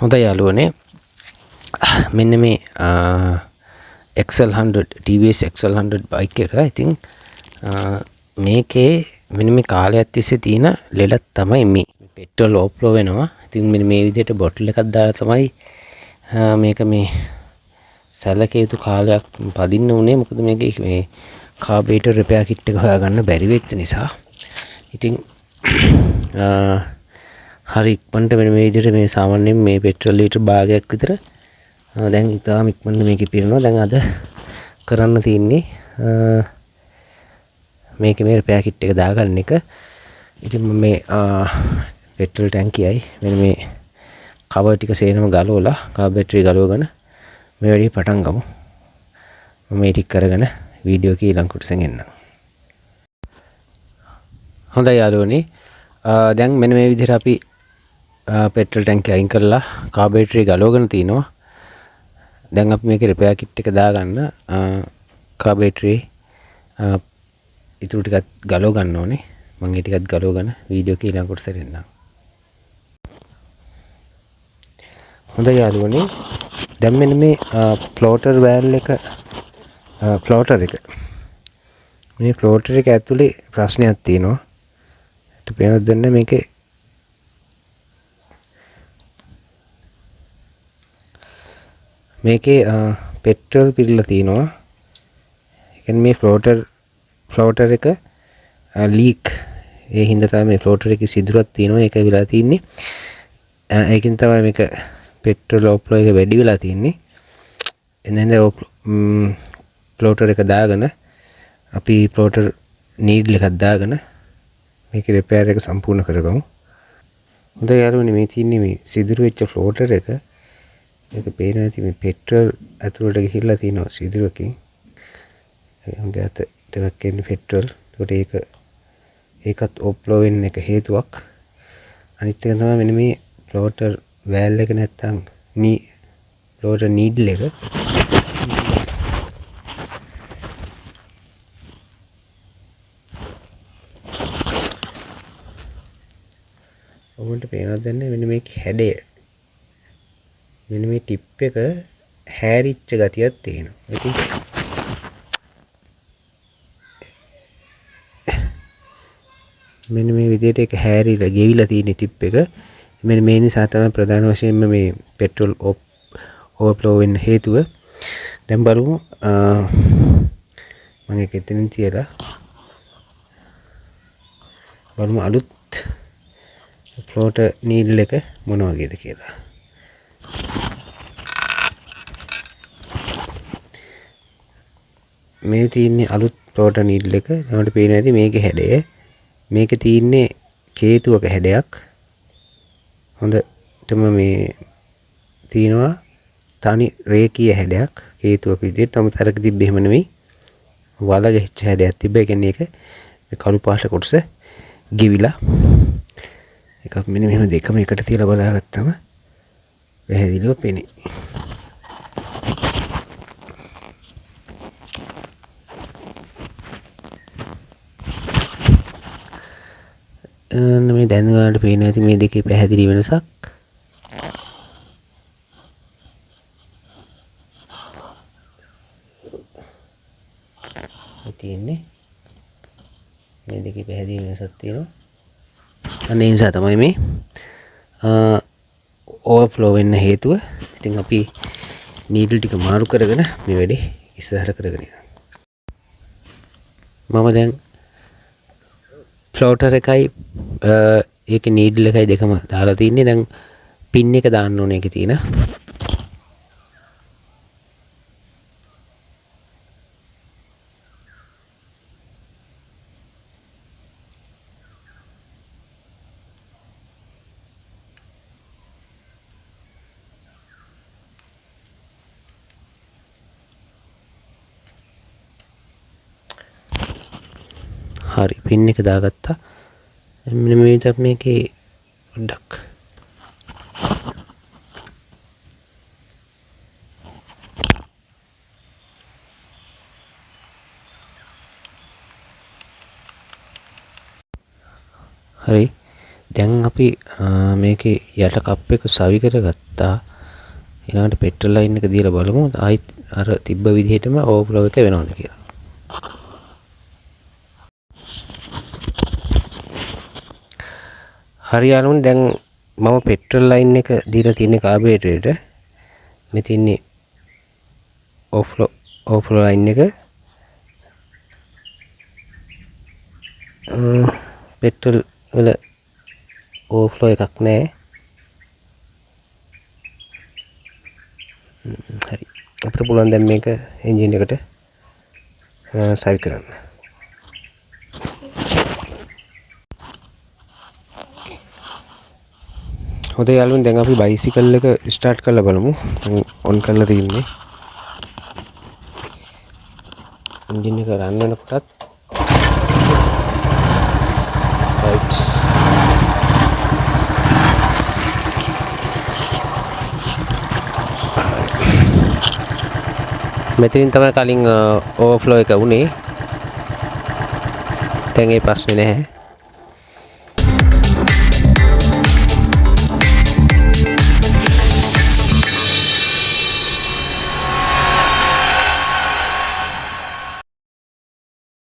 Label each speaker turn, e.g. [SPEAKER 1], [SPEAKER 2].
[SPEAKER 1] හොඳයි යාළුවනේ මෙන්න මේ XL100 TVS XL100 බයික් එක. ඉතින් මේකේ මෙන්න මේ කාලයක් තිස්සේ තියෙන ලෙඩක් තමයි මේ පෙට්‍රල් ඕවර්ෆ්ලෝ වෙනවා. ඉතින් මෙන්න මේ විදිහට බොටල් එකක් දාලා තමයි මේක මේ සැලකිය යුතු කාලයක් පදින්න උනේ. මොකද මේකේ මේ කාබේටර් රිපෙයාර් කිට් එක හොයාගන්න බැරි වෙච්ච නිසා. ඉතින් හරි ඉක්මනට මෙන්න මේ විදිහට මේ සාමාන්‍යයෙන් මේ පෙට්‍රල් ලීටර් භාගයක් විතර දැන් ඉතාලම ඉක්මනට මේකේ පිරෙනවා. දැන් අද කරන්න තියෙන්නේ මේකේ මේ රිපෙයාර් කිට් එක දාගන්න එක. ඉතින් මම මේ පෙට්‍රල් ටැංකියයි මෙන්න මේ කවර් ටික සේනම ගලවලා කාබේටරි ගලවගෙන මේ වැඩේ පටන් ගමු. මම මේ ටික කරගෙන වීඩියෝ එක ඊළඟ කොටසෙන් එන්නම්. හොඳයි යාළුවනේ, දැන් මෙන්න මේ විදිහට අපි පෙට්‍රල් ටැංකිය අයින් කරලා කාබේටරි ගලවගෙන තිනවා. දැන් අපි මේකේ රිපෙයාර් කිට් එක දාගන්න කාබේටරි ඉතුරු ටිකත් ගලව ගන්න ඕනේ. මම ඒ ටිකත් ගලවගෙන වීඩියෝ එක ඊළඟ කොටසට එන්නම්. හොඳයි යාළුවනේ, දැන් මෙන්න මේ ෆ්ලෝටර් වෑල් එක ෆ්ලෝටර් එක මේ ෆ්ලෝටර් එක ඇතුලේ ප්‍රශ්නයක් තියෙනවා. ඒත් පේනවද දැන් මේකේ පෙට්‍රල් පිරලා තිනවා. ඒ කියන්නේ මේ ෆ්ලෝටර් එක ලීක්. ඒ හින්දා තමයි මේ ෆ්ලෝටර් එකේ සිදුරක් තියෙනවා. ඒක වෙලා තින්නේ. ඒකින් තමයි මේක පෙට්‍රල් ඕවර්ෆ්ලෝ එක වැඩි වෙලා තින්නේ. එතෙන්ද ෆ්ලෝටර් එක දාගෙන අපි ෆ්ලෝටර් නීඩල් එකක් දාගෙන මේකේ රිපෙයාර් එක සම්පූර්ණ කරගමු. හොඳයි යාළුවනේ, මේ තින්නේ මේ සිදුරු වෙච්ච ෆ්ලෝටර් එක. මේක පේනවා ඇති මේ පෙට්‍රල් ඇතුළට ගිහිල්ලා තියෙනවා සිදුරකින්. හොඳ අත ටිකක් එන්නේ පෙට්‍රල්. ඒකට ඒකත් ඕවර්ෆ්ලෝ වෙන්න එක හේතුවක්. අනිත් එක තමයි මෙන්න මේ ෆ්ලෝටර් වෑල් එක නැත්තම් ෆ්ලෝටර් නීඩල් එක. ඔබට පේනවද දැන් මෙන්න මේක හැඩය. මෙන්න මේ ටිප් එක හැරිච්ච ගතියක් තියෙනවා. ඉතින් මෙන්න මේ විදිහට ඒක හැරිලා ගෙවිලා තියෙන ටිප් එක. මෙන්න මේ නිසා තමයි ප්‍රධාන වශයෙන්ම මේ පෙට්‍රල් ඕවර්ෆ්ලෝ වෙන්න හේතුව. දැන් බලමු මම ඒක එතනින් තියලා බලමු අලුත් ෆ්ලෝටර් නීඩල් එක මොන වගේද කියලා. මේ තියෙන්නේ අලුත් ෆ්ලෝටර් නීඩල් එක. දැන් පේනවා ඇති මේකේ හැඩය. මේකේ තියෙන්නේ කේතුවක හැඩයක්. හොඳටම මේ තියෙනවා තනි රේඛීය හැඩයක් කේතුවක විදිහට. නමුත් අරක තිබ්බේ එහෙම නෙමෙයි. වල ගෙච්ච හැඩයක් තිබ්බා. ඒ කියන්නේ ඒක මේ කළු පාට කොටස ගෙවිලා එක මෙන්න මෙහෙම දෙකම එකට තියලා බලාගත්තම පැහැදිලිව පෙනේ. මේ දැන් ඔයාලට පේනවා ඇති මේ දෙකේ පැහැදිලි වෙනසක්. තියෙන්නේ මේ දෙකේ පැහැදිලි වෙනසක් තියෙනවා. අන්න ඒ නිසා තමයි මේ ඕවර්ෆ්ලෝ වෙන්න හේතුව. ඉතින් අපි නීඩල් ටික මාරු කරගෙන මේ වැඩේ ඉස්සරහට කරගෙන යනවා. මම දැන් ෆ්ලෝටර් එකයි ඒකේ නීඩල් එකයි දෙකම දාලා තින්නේ. දැන් පින් එක දාන්න ඕනේ ඒකේ තියෙන. හරි, පින් එක දාගත්තා. මෙන්න මේ විදිහට මේකේ පොඩ්ඩක් හරි. දැන් අපි මේකේ යට කප් එක සවි කරගත්තා. ඊළඟට පෙට්‍රල් ලයින් එක දීලා බලමු ආයිත් අර තිබ්බ විදිහටම ඕවර්ෆ්ලෝ එක වෙනවද කියලා. හරි යාළුවනේ දැන් මම පෙට්‍රල් ලයින් එක දීලා තියෙන කාබේටරේට මේ තින්නේ ඕවර්ෆ්ලෝ ලයින් එක පෙට්‍රල් වල ඕවර්ෆ්ලෝ එකක් නැහැ. හරි අපිට පුළුවන් දැන් මේක එන්ජින් එකට සවි කරන්න. හොඳයි යාළුවනේ දැන් අපි බයිසිකල් එක ස්ටාර්ට් කරලා බලමු. ඔන් කරලා තියෙන්නේ. එන්ජින් එක රන් වෙනකොටත් right මෙතනින් තමයි කලින් ඕවර්ෆ්ලෝ එක වුණේ. දැන් ඒ ප්‍රශ්නේ නැහැ.